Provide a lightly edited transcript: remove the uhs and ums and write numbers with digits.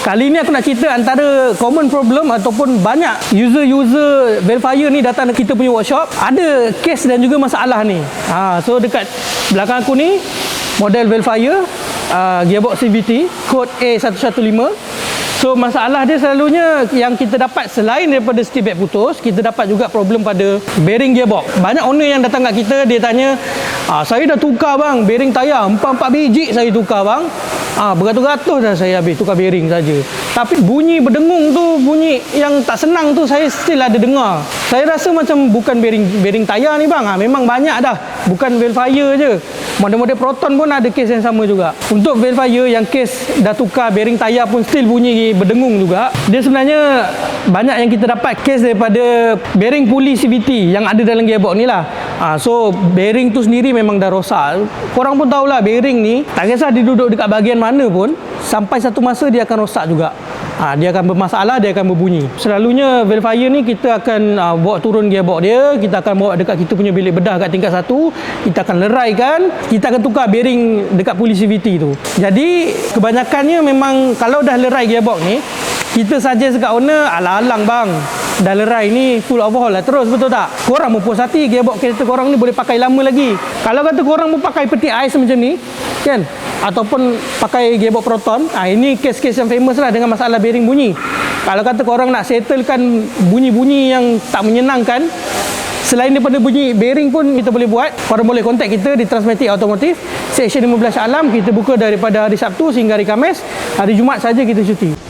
Kali ni aku nak cerita antara common problem ataupun banyak user verifier ni datang kita punya workshop, ada kes dan juga masalah ni. So dekat belakang aku ni model verifier gearbox CVT kod A115. So masalah dia selalunya yang kita dapat selain daripada steel bag putus, kita dapat juga problem pada bearing gearbox. Banyak owner yang datang kat kita, dia tanya, saya dah tukar bang bearing tayar 4 biji saya tukar bang. Beratus-ratus dah saya habis tukar bearing saja. Tapi bunyi berdengung tu, bunyi yang tak senang tu saya still ada dengar. Saya rasa macam bukan bearing tayar ni bang. Memang banyak dah. Bukan verifier je. Model-model Proton pun ada kes yang sama juga. Untuk verifier yang kes dah tukar bearing tayar pun still bunyi berdengung juga. Dia sebenarnya banyak yang kita dapat kes daripada bearing puli CVT yang ada dalam gearbox ni lah. So bearing tu sendiri memang dah rosak. Korang pun tahulah bearing ni tak kisah dia duduk dekat bahagian mana pun, sampai satu masa dia akan rosak juga. Dia akan bermasalah, dia akan berbunyi. Selalunya verifier ni kita akan bawa turun gearbox dia, kita akan bawa dekat kita punya bilik bedah kat tingkat 1, kita akan leraikan, kita akan tukar bearing dekat puli CVT tu. Jadi kebanyakannya memang kalau dah lerai gearbox ni, kita suggest kat owner, alang-alang bang, dah lerai ni full overhaul lah terus, betul tak? Korang mau puas hati gearbox kereta korang ni boleh pakai lama lagi. Kalau kata korang mau pakai peti ais macam ni kan, ataupun pakai gearbox Proton, ini kes-kes yang famous lah dengan masalah bearing bunyi. Kalau kata korang nak settlekan bunyi-bunyi yang tak menyenangkan, selain daripada bunyi bearing pun kita boleh buat. Korang boleh contact kita di Transmatic Automotive Seksyen 15 Alam. Kita buka daripada hari Sabtu sehingga hari Khamis. Hari Jumaat saja kita cuti.